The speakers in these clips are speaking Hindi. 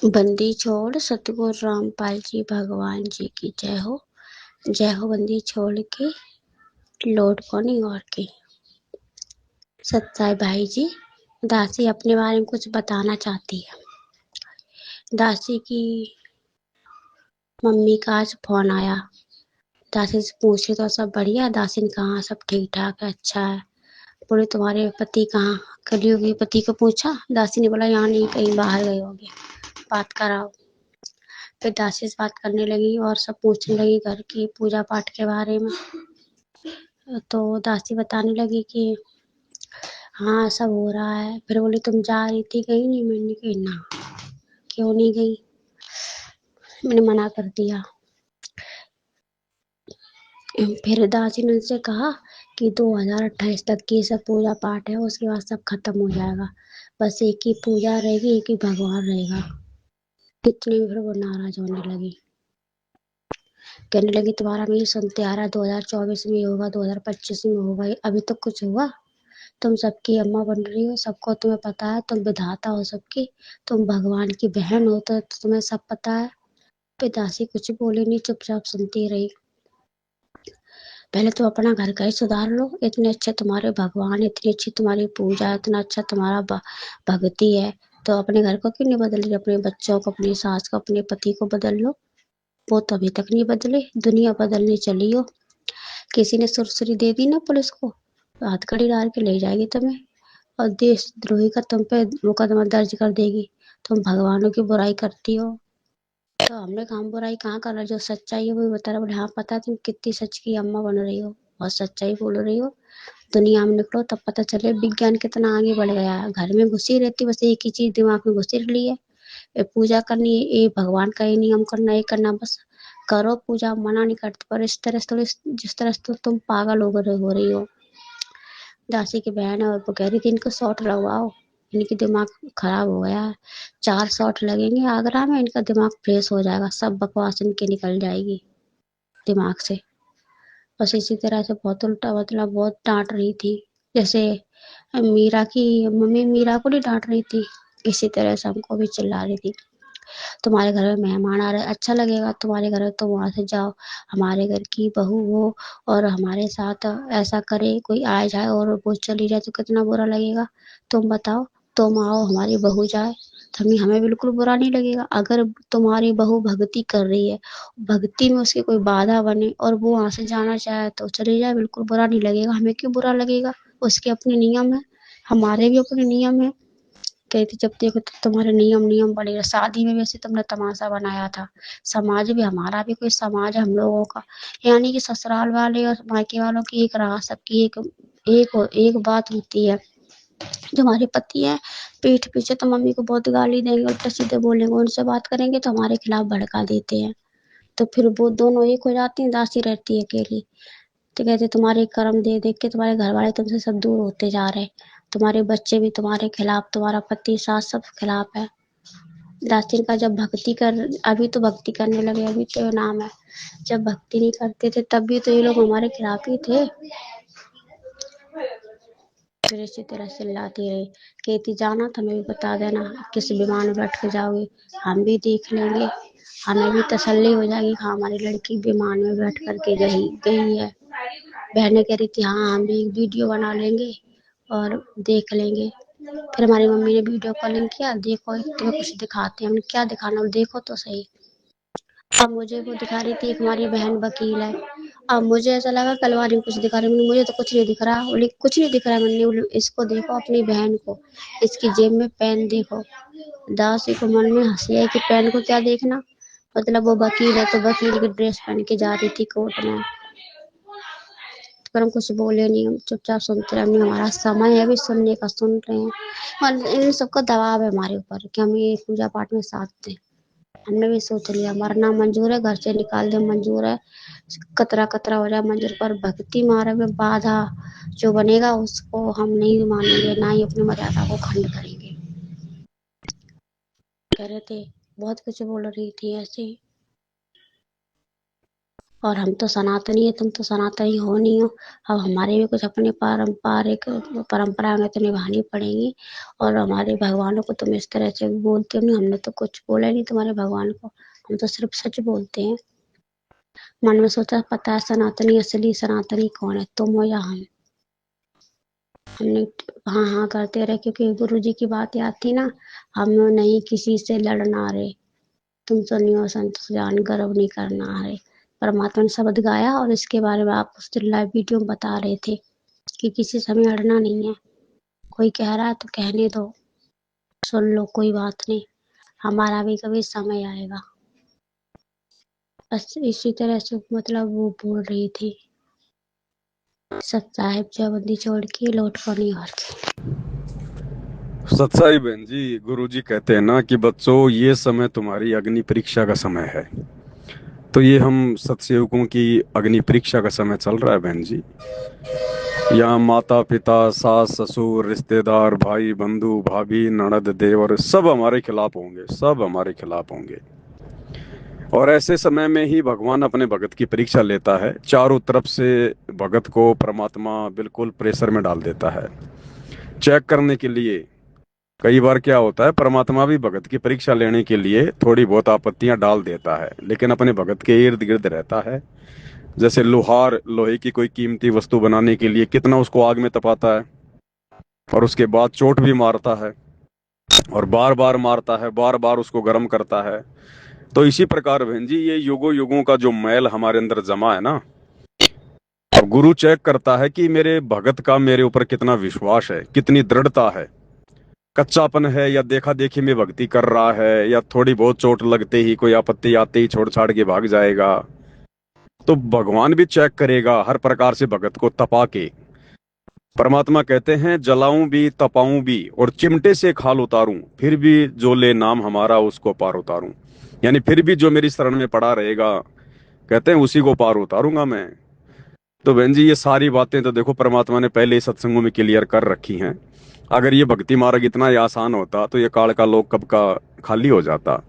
बंदी छोड़ सतगुरु रामपाल जी भगवान जी की जय हो। बंदी छोड़ के लौट कौनी और की। सत्साई भाई जी, दासी अपने बारे में कुछ बताना चाहती है। दासी की मम्मी का आज फोन आया। दासी से पूछे तो सब बढ़िया। दासी ने कहा सब ठीक ठाक है, अच्छा है। बोले तुम्हारे पति कहाँ? कलियुगी पति को पूछा। दासी ने बोला यहाँ नहीं, कहीं बाहर गए होंगे, बात कराओ। फिर दासी से बात करने लगी और सब पूछने लगी घर की पूजा पाठ के बारे में। तो दासी बताने लगी कि हाँ सब हो रहा है। फिर बोली तुम जा रही थी कहीं? नहीं। मैंने कही ना, क्यों नहीं गई? मैंने मना कर दिया। फिर दासी ने उनसे कहा कि 2028 तक की सब पूजा पाठ है, उसके बाद सब खत्म हो जाएगा। बस एक ही पूजा रहेगी, एक ही भगवान रहेगा। इतने में फिर वो नाराज होने लगी। कहने लगी तुम्हारा मैं ये सुनते आ रहा 2024 में होगा, 2025 में होगा, अभी तक कुछ हुआ? तुम सबकी अम्मा बन रही हो, सबको तुम्हें पता है, तुम विधाता हो सबकी, तुम भगवान की बहन हो, तो तुम्हें सब पता है। फिर दासी कुछ बोली नहीं, चुपचाप सुनती रही। पहले तो अपना घर का ही सुधार लो। इतने अच्छे तुम्हारे भगवान, इतनी अच्छी तुम्हारी पूजा, इतना अच्छा तुम्हारा भक्ति है, तो अपने घर को क्यों नहीं बदल रही? अपने बच्चों को, अपनी सास को, अपने पति को बदल लो। वो तो अभी तक नहीं बदले, दुनिया बदलने चली हो। किसी ने सुरसुरी दे दी ना पुलिस को, हथकड़ी डाल के ले जाएगी तुम्हें और देशद्रोही का तुम पे मुकदमा दर्ज कर देगी। तुम भगवानों की बुराई करती हो, तो हमने काम बुराई कहाँ कर रहा? जो सच्चाई है वही बता रहा। बोले हाँ पता है, तुम कितनी सच की अम्मा बन रही हो और सच्चाई बोल रही हो। दुनिया में निकलो तब पता चले विज्ञान कितना आगे बढ़ गया है। घर में घुसी रहती, बस एक ही चीज दिमाग में घुसी रही है, ये पूजा करनी है, ये भगवान का ये नियम करना, ये करना। बस करो पूजा, मना नहीं करते, पर इस तरह से थोड़ी, जिस तरह से तो तुम पागल हो रही हो। दासी की बहन है और वो कह रही थी इनको शॉट लगवाओ, इनकी दिमाग खराब हो गया है। 4 शॉट लगेंगे आगरा में, इनका दिमाग फ्रेश हो जाएगा, सब बकवास इनकी निकल जाएगी दिमाग से। बस इसी तरह से बहुत उल्टा मतलब बहुत डांट रही थी। जैसे मीरा की मम्मी मीरा को नहीं डांट रही थी, इसी तरह से हमको भी चिल्ला रही थी। तुम्हारे घर में मेहमान आ रहे, अच्छा लगेगा तुम्हारे घर में तो वहां से जाओ। हमारे घर की बहू हो और हमारे साथ ऐसा करे, कोई आ जाए और वो चली जाए तो कितना बुरा लगेगा? तुम बताओ। तुम आओ, हमारी बहू जाए तो हमें बिल्कुल बुरा नहीं लगेगा। अगर तुम्हारी बहू भक्ति कर रही है, भक्ति में उसकी कोई बाधा बने और वो वहां से जाना चाहे तो चली जाए, बिल्कुल बुरा नहीं लगेगा। हमें क्यों बुरा लगेगा? उसके अपने नियम है, हमारे भी अपने नियम है। कहती जब देखो तो तुम्हारे नियम नियम बढ़ेगा। शादी में वैसे तुमने तमाशा बनाया था। समाज भी, हमारा भी कोई समाज है हम लोगों का, यानी कि ससुराल वाले और मायके वालों की एक राह, सबकी एक बात होती है। जो हमारे पति है, पीठ पीछे तो मम्मी को बहुत गाली देंगे, उल्टा सीधे बोलेंगे, उनसे बात करेंगे तो हमारे खिलाफ भड़का देते हैं। तो फिर वो दोनों एक हो जाती हैं, दासी रहती है अकेली। तो कहते तुम्हारे कर्म दे देख के तुम्हारे घर वाले तुमसे सब दूर होते जा रहे, तुम्हारे बच्चे भी तुम्हारे खिलाफ, तुम्हारा पति सास सब खिलाफ है। दासी का जब भक्ति कर, अभी तो भक्ति करने लगे, अभी तो नाम है, जब भक्ति नहीं करते थे तब भी तो ये लोग हमारे खिलाफ ही थे। फिर इसी तरह चिल्लाती रही। कहती जाना तो हमें भी बता देना, किस विमान में बैठ के जाओगे, हम भी देख लेंगे, हमें भी तसल्ली हो जाएगी हाँ हमारी लड़की विमान में बैठ करके गई गई है। बहनें कह रही थी हाँ हम भी एक वीडियो बना लेंगे और देख लेंगे। फिर हमारी मम्मी ने वीडियो कॉलिंग किया, देखो तुम्हें कुछ दिखाते हैं। हमने क्या दिखाना, देखो तो सही। अब मुझे वो दिखा रही थी, एक हमारी बहन वकील है। अब मुझे ऐसा लगा कल वाली कुछ दिखा रही, मुझे तो कुछ नहीं दिख रहा। बोली कुछ नहीं दिख रहा है। मैंने बोली इसको देखो, अपनी बहन को, इसकी जेब में पेन देखो। दासी को मन में हंसी आई कि पेन को क्या देखना, मतलब वो वकील है तो वकील की ड्रेस पहन के जा रही थी कोर्ट में। पर हम कुछ बोले नहीं, हम चुपचाप सुनते रहे। हमने, हमारा समय है अभी सुनने का, सुन रहे हैं। और इन सबका दबाव है हमारे ऊपर कि हम ये पूजा पाठ में साथ दें। हमने भी सोच लिया मरना मंजूर है, घर से निकाल दे मंजूर है, कतरा कतरा हो जाए मंजूर, पर भक्ति मार्ग में बाधा जो बनेगा उसको हम नहीं मानेंगे, ना ही अपनी मर्यादा को खंड करेंगे। कह रहे थे, बहुत कुछ बोल रही थी ऐसे ही। और हम तो सनातनी है, तुम तो सनातनी हो नहीं हो। अब हमारे भी कुछ अपने पारंपरिक परंपराएं तो निभानी पड़ेंगी। और हमारे भगवानों को तुम इस तरह से बोलते हो नहीं, हमने तो कुछ बोला नहीं तुम्हारे भगवान को, हम तो सिर्फ सच बोलते हैं। मन में सोचा पता है सनातनी असली सनातनी कौन है, तुम हो या हम। हमने हाँ हाँ करते रहे, क्योंकि गुरु जी की बात याद थी ना, हम नहीं किसी से लड़ना रे, तुम सुनियो संत जान गर्व नहीं करना है। परमात्मा ने शब्द गाया और इसके बारे में आप उस दिन लाइव वीडियो में बता रहे थे कि किसी से हमें अड़ना नहीं है। कोई कह रहा है तो कहने दो, सुन लो, कोई बात नहीं, हमारा भी कभी समय आएगा। बस इसी तरह से मतलब वो बोल रही थी। सत साहिब जयबंदी छोड़ के लौट पर नहीं हार के। सच्चाई बहन जी, गुरुजी कहते हैं ना कि बच्चों, ये समय तुम्हारी अग्नि परीक्षा का समय है। तो ये हम सत्सेवकों की अग्नि परीक्षा का समय चल रहा है बहन जी। यहाँ माता पिता सास ससुर रिश्तेदार भाई बंधु भाभी ननद देवर सब हमारे खिलाफ होंगे, सब हमारे खिलाफ होंगे। और ऐसे समय में ही भगवान अपने भगत की परीक्षा लेता है। चारों तरफ से भगत को परमात्मा बिल्कुल प्रेशर में डाल देता है, चेक करने के लिए। कई बार क्या होता है, परमात्मा भी भगत की परीक्षा लेने के लिए थोड़ी बहुत आपत्तियां डाल देता है, लेकिन अपने भगत के इर्द गिर्द रहता है। जैसे लोहार लोहे की कोई कीमती वस्तु बनाने के लिए कितना उसको आग में तपाता है, और उसके बाद चोट भी मारता है, और बार बार मारता है, बार बार उसको गर्म करता है। तो इसी प्रकार बहन जी, ये युगों युगों का जो मैल हमारे अंदर जमा है ना, अब गुरु चेक करता है कि मेरे भगत का मेरे ऊपर कितना विश्वास है, कितनी दृढ़ता है। कच्चापन है, या देखा देखी में भक्ति कर रहा है, या थोड़ी बहुत चोट लगते ही कोई आपत्ति आते ही छोड़ छाड़ के भाग जाएगा। तो भगवान भी चेक करेगा हर प्रकार से भगत को तपा के। परमात्मा कहते हैं, जलाऊं भी तपाऊं भी और चिमटे से खाल उतारूं, फिर भी जो ले नाम हमारा उसको पार उतारूं। यानी फिर भी जो मेरी शरण में पड़ा रहेगा, कहते हैं उसी को पार उतारूंगा मैं। तो बहन जी, ये सारी बातें तो देखो परमात्मा ने पहले ही सत्संगों में क्लियर कर रखी हैं। अगर ये भक्ति मार्ग इतना ही आसान होता तो ये काल का लोक कब का खाली हो जाता।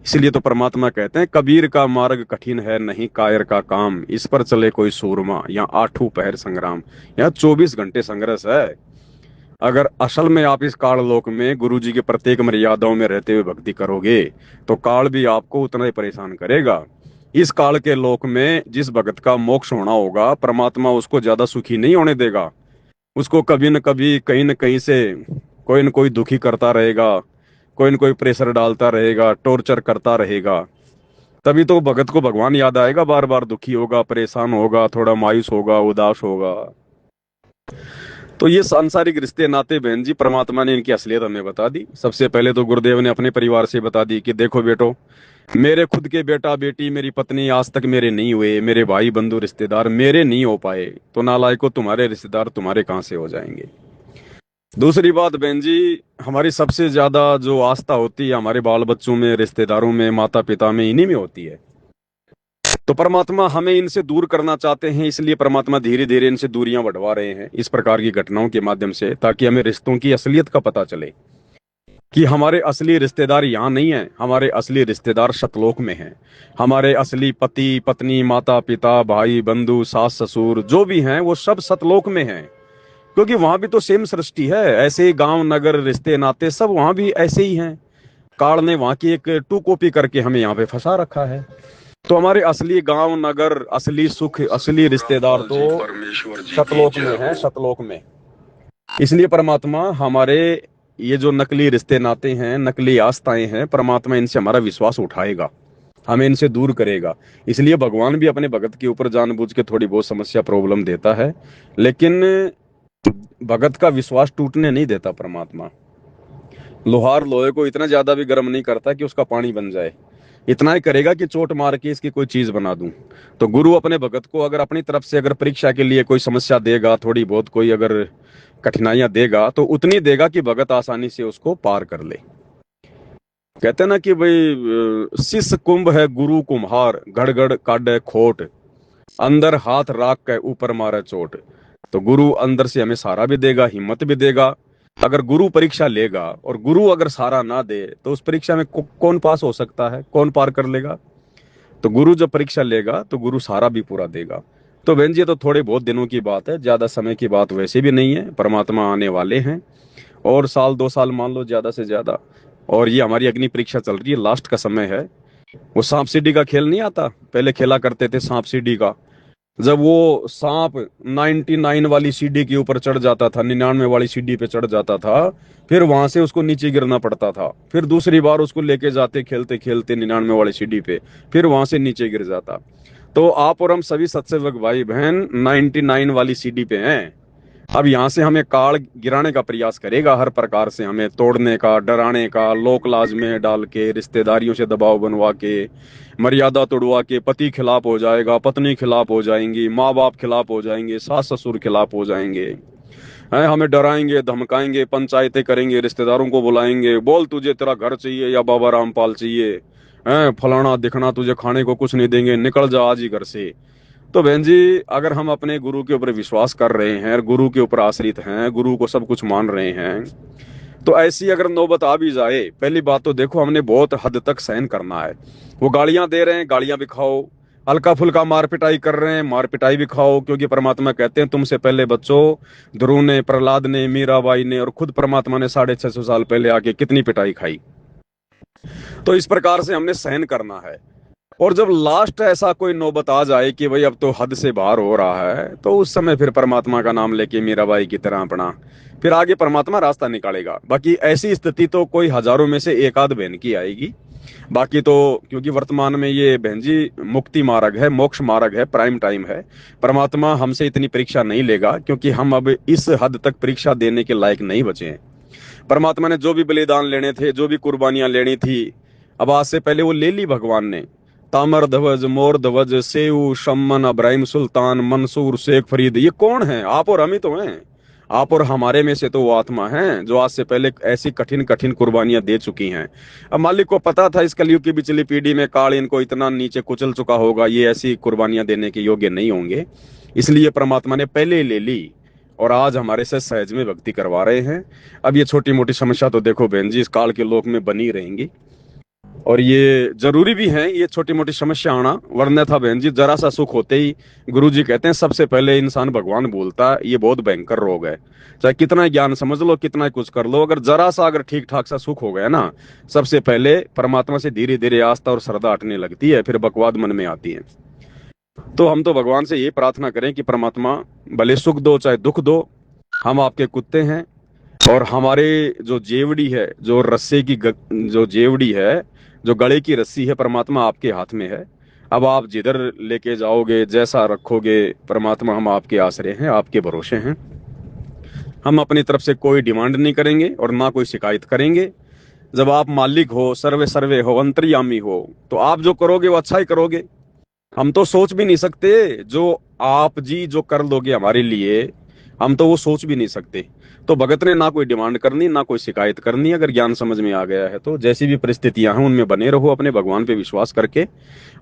इसलिए तो परमात्मा कहते हैं, कबीर का मार्ग कठिन है नहीं कायर का काम, इस पर चले कोई सूरमा या आठों पहर संग्राम। यहाँ 24 घंटे संघर्ष है। अगर असल में आप इस काल लोक में गुरु जी की प्रत्येक मर्यादाओं में रहते हुए भक्ति करोगे, तो काल भी आपको उतना ही परेशान करेगा। इस काल के लोक में जिस भगत का मोक्ष होना होगा, परमात्मा उसको ज्यादा सुखी नहीं होने देगा। उसको कभी न कभी कहीं न कहीं से कोई न कोई दुखी करता रहेगा, कोई न कोई प्रेशर डालता रहेगा, टॉर्चर करता रहेगा। तभी तो भगत को भगवान याद आएगा, बार बार दुखी होगा, परेशान होगा, थोड़ा मायूस होगा, उदास होगा। तो ये सांसारिक रिश्ते नाते बहन जी, परमात्मा ने इनकी असलियत हमें बता दी। सबसे पहले तो गुरुदेव ने अपने परिवार से बता दी कि देखो बेटो, मेरे खुद के बेटा बेटी मेरी पत्नी आज तक मेरे नहीं हुए, मेरे भाई बंधु रिश्तेदार मेरे नहीं हो पाए, तो नालायको तुम्हारे रिश्तेदार तुम्हारे कहाँ से हो जाएंगे। दूसरी बात बहन जी, हमारी सबसे ज्यादा जो आस्था होती है हमारे बाल बच्चों में, रिश्तेदारों में, माता पिता में, इन्हीं में होती है। तो परमात्मा हमें इनसे दूर करना चाहते हैं, इसलिए परमात्मा धीरे धीरे इनसे दूरियां बढ़वा रहे हैं इस प्रकार की घटनाओं के माध्यम से, ताकि हमें रिश्तों की असलियत का पता चले कि हमारे असली रिश्तेदार यहाँ नहीं है, हमारे असली रिश्तेदार सतलोक में हैं। हमारे असली पति पत्नी माता पिता भाई बंधु सास ससुर जो भी हैं, वो सब सतलोक में हैं। क्योंकि वहां भी तो सेम सृष्टि है, ऐसे ही गांव नगर रिश्ते नाते सब वहां भी ऐसे ही हैं। काल ने वहां की एक टू कॉपी करके हमें यहाँ पे फंसा रखा है। तो हमारे असली गांव नगर असली सुख असली रिश्तेदार तो सतलोक में है, सतलोक में। इसलिए परमात्मा हमारे ये जो नकली रिश्ते नाते हैं, नकली आस्थाएं हैं, परमात्मा इनसे हमारा विश्वास उठाएगा, हमें इनसे दूर करेगा। इसलिए भगवान भी अपने भगत के ऊपर जानबूझ के थोड़ी बहुत समस्या प्रॉब्लम देता है, लेकिन भगत का विश्वास टूटने नहीं देता परमात्मा। लोहार लोहे को इतना ज्यादा भी गर्म नहीं करता कि उसका पानी बन जाए, इतना ही करेगा कि चोट मार के इसकी कोई चीज बना दूं। तो गुरु अपने भगत को अगर अपनी तरफ से अगर परीक्षा के लिए कोई समस्या देगा, थोड़ी बहुत कोई अगर कठिनाइयां देगा, तो उतनी देगा कि भगत आसानी से उसको पार कर ले। कहते हैं ना कि भाई शिष्य कुंभ है गुरु कुम्हार, घड़ काटे खोट, अंदर हाथ राख के ऊपर मारे चोट। तो गुरु अंदर से हमें सहारा भी देगा, हिम्मत भी देगा। अगर गुरु परीक्षा लेगा और गुरु अगर सहारा ना दे, तो उस परीक्षा में कौन पास हो सकता है, कौन पार कर लेगा। तो गुरु जब परीक्षा लेगा तो गुरु सारा भी पूरा देगा। तो बहन जी ये तो थोड़े बहुत दिनों की बात है, ज्यादा समय की बात वैसे भी नहीं है। परमात्मा आने वाले हैं और साल 2 साल मान लो ज्यादा से ज्यादा। और ये हमारी अग्नि परीक्षा चल रही है, लास्ट का समय है। वो सांप सीढ़ी का खेल नहीं आता, पहले खेला करते थे सांप सीढ़ी का। जब वो सांप 99 वाली सीढ़ी के ऊपर चढ़ जाता था, 99 वाली सीढ़ी पे चढ़ जाता था, फिर वहां से उसको नीचे गिरना पड़ता था। फिर दूसरी बार उसको लेके जाते खेलते खेलते 99 वाली सीढ़ी पे, फिर वहां से नीचे गिर जाता। तो आप और हम सभी सत्सेवक भाई बहन 99 वाली सीढ़ी पे हैं। अब यहाँ से हमें काल गिराने का प्रयास करेगा, हर प्रकार से हमें तोड़ने का, डराने का, लोक लाज में डाल के, रिश्तेदारियों से दबाव बनवा के, मर्यादा तोड़वा के। पति खिलाफ हो जाएगा, पत्नी खिलाफ हो जाएंगी, माँ बाप खिलाफ हो जाएंगे, सास ससुर खिलाफ हो जाएंगे, हैं हमें डराएंगे धमकाएंगे, पंचायतें करेंगे, रिश्तेदारों को बुलाएंगे, बोल तुझे तेरा घर चाहिए या बाबा रामपाल चाहिए, हैं फलाना दिखना, तुझे खाने को कुछ नहीं देंगे, निकल जा आज ही घर से। तो बहन जी अगर हम अपने गुरु के ऊपर विश्वास कर रहे हैं, गुरु के ऊपर आश्रित हैं, गुरु को सब कुछ मान रहे हैं, तो ऐसी अगर नौबत आ भी जाए, पहली बात तो देखो हमने बहुत हद तक सहन करना है। वो गालियां दे रहे हैं, गालियां भी खाओ। हल्का फुल्का मार पिटाई कर रहे हैं, मार पिटाई भी खाओ, क्योंकि परमात्मा कहते हैं तुमसे पहले बच्चों ध्रुव ने, प्रहलाद ने, मीराबाई ने और खुद परमात्मा ने 650 साल पहले आके कितनी पिटाई खाई। तो इस प्रकार से हमने सहन करना है। और जब लास्ट ऐसा कोई नौबत आ जाए कि भाई अब तो हद से बाहर हो रहा है, तो उस समय फिर परमात्मा का नाम लेके मीराबाई की तरह अपना, फिर आगे परमात्मा रास्ता निकालेगा। बाकी ऐसी स्थिति तो कोई हजारों में से एक आध बहन की आएगी। बाकी तो क्योंकि वर्तमान में ये बहन जी मुक्ति मार्ग है, मोक्ष मार्ग है, प्राइम टाइम है। परमात्मा हमसे इतनी परीक्षा नहीं लेगा, क्योंकि हम अब इस हद तक परीक्षा देने के लायक नहीं बचे हैं। परमात्मा ने जो भी बलिदान लेने थे, जो भी कुर्बानियां लेनी थी, अब आज से पहले वो ले ली भगवान ने। तामर ध्वज, मोर ध्वज, सेऊ, शम्मन, अब्राहिम सुल्तान, मंसूर, शेख फरीद, ये कौन है? आप और हम ही तो हैं। आप और हमारे में से तो वो आत्मा है जो आज से पहले ऐसी कठिन कठिन कुर्बानियां दे चुकी हैं। अब मालिक को पता था इस कलयुग की पिछली पीढ़ी में काल इनको इतना नीचे कुचल चुका होगा, ये ऐसी कुर्बानियां देने के योग्य नहीं होंगे, इसलिए परमात्मा ने पहले ही ले ली और आज हमारे से सहज में भक्ति करवा रहे हैं। अब ये छोटी मोटी समस्या तो देखो बहन जी इस काल के लोक में बनी रहेंगी, और ये जरूरी भी है ये छोटी मोटी समस्या आना। वरना था बहन जी जरा सा सुख होते ही गुरु जी कहते हैं सबसे पहले इंसान भगवान बोलता है, ये बहुत भयंकर रोग है। चाहे कितना ज्ञान समझ लो, कितना कुछ कर लो, अगर जरा सा अगर ठीक ठाक सा सुख हो गया ना, सबसे पहले परमात्मा से धीरे धीरे आस्था और श्रद्धा हटने लगती है, फिर बकवाद मन में आती है। तो हम तो भगवान से ये प्रार्थना करें कि परमात्मा भले सुख दो चाहे दुख दो, हम आपके कुत्ते हैं। और हमारे जो जेवड़ी है, जो रस्से की जो जेवड़ी है, जो गले की रस्सी है, परमात्मा आपके हाथ में है। अब आप जिधर लेके जाओगे, जैसा रखोगे, परमात्मा हम आपके आश्रय हैं, आपके भरोसे हैं। हम अपनी तरफ से कोई डिमांड नहीं करेंगे और ना कोई शिकायत करेंगे। जब आप मालिक हो, सर्वे सर्वे हो, अंतर्यामी हो, तो आप जो करोगे वो अच्छा ही करोगे। हम तो सोच भी नहीं सकते जो आप जी जो कर लोगे हमारे लिए, हम तो वो सोच भी नहीं सकते। तो भगत ने ना कोई डिमांड करनी, ना कोई शिकायत करनी। अगर ज्ञान समझ में आ गया है तो जैसी भी परिस्थितियां हैं उनमें बने रहो अपने भगवान पे विश्वास करके।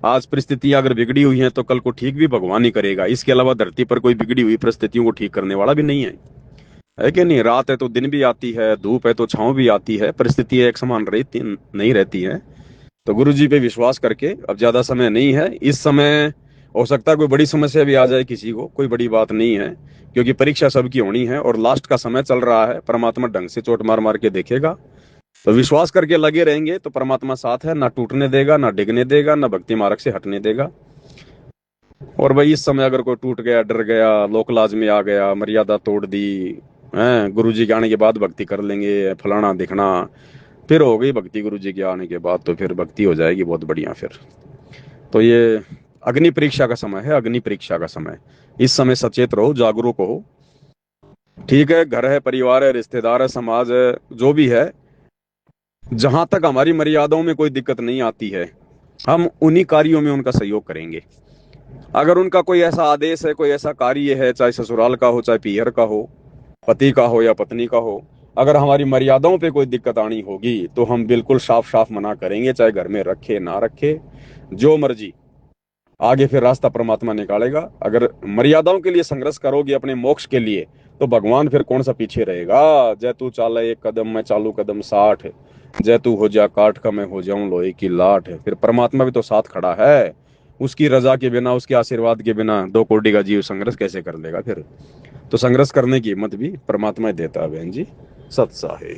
आज परिस्थितियां अगर बिगड़ी हुई हैं तो कल को ठीक भी भगवान ही करेगा। इसके अलावा धरती पर कोई बिगड़ी हुई परिस्थितियों को ठीक करने वाला भी नहीं है कि नहीं? रात है तो दिन भी आती है, धूप है तो छांव भी आती है, परिस्थितियां एक समान रहती नहीं रहती हैं। तो गुरु जी पे विश्वास करके, अब ज्यादा समय नहीं है, इस समय हो सकता है कोई बड़ी समस्या भी आ जाए किसी को, कोई बड़ी बात नहीं है, क्योंकि परीक्षा सबकी होनी है और लास्ट का समय चल रहा है। परमात्मा ढंग से चोट मार मार के देखेगा। तो विश्वास करके लगे रहेंगे तो परमात्मा साथ है, ना टूटने देगा, ना डिगने देगा, ना भक्ति मार्ग से हटने देगा। और भाई इस समय अगर कोई टूट गया, डर गया, लोक लाज में आ गया, मर्यादा तोड़ दी, है गुरु जी के आने के बाद भक्ति कर लेंगे, फलाना दिखना, फिर हो गई भक्ति गुरु जी के आने के बाद, तो फिर भक्ति हो जाएगी बहुत बढ़िया फिर। तो ये अग्नि परीक्षा का समय है, अग्नि परीक्षा का समय। इस समय सचेत रहो, जागरूक हो। ठीक है, घर है, परिवार है, रिश्तेदार है, समाज है, जो भी है, जहां तक हमारी मर्यादाओं में कोई दिक्कत नहीं आती है, हम उन्हीं कार्यों में उनका सहयोग करेंगे। अगर उनका कोई ऐसा आदेश है, कोई ऐसा कार्य है, चाहे ससुराल का हो, चाहे पीहर का हो, पति का हो या पत्नी का हो, अगर हमारी मर्यादाओं पे कोई दिक्कत आनी होगी तो हम बिल्कुल साफ साफ मना करेंगे, चाहे घर में रखे ना रखे, जो मर्जी। आगे फिर रास्ता परमात्मा निकालेगा। अगर मर्यादाओं के लिए संघर्ष करोगे अपने मोक्ष के लिए, तो भगवान फिर कौन सा पीछे रहेगा। जय तू चाला एक कदम, मैं चालू कदम 60, जय तू हो जा काठ का, मैं हो जाऊं लोहे की लाठ। फिर परमात्मा भी तो साथ खड़ा है। उसकी रजा के बिना, उसके आशीर्वाद के बिना 2 कोटि का जीव संघर्ष कैसे कर लेगा फिर। तो संघर्ष करने की हिम्मत भी परमात्मा ही देता है बहन जी। सत साहे।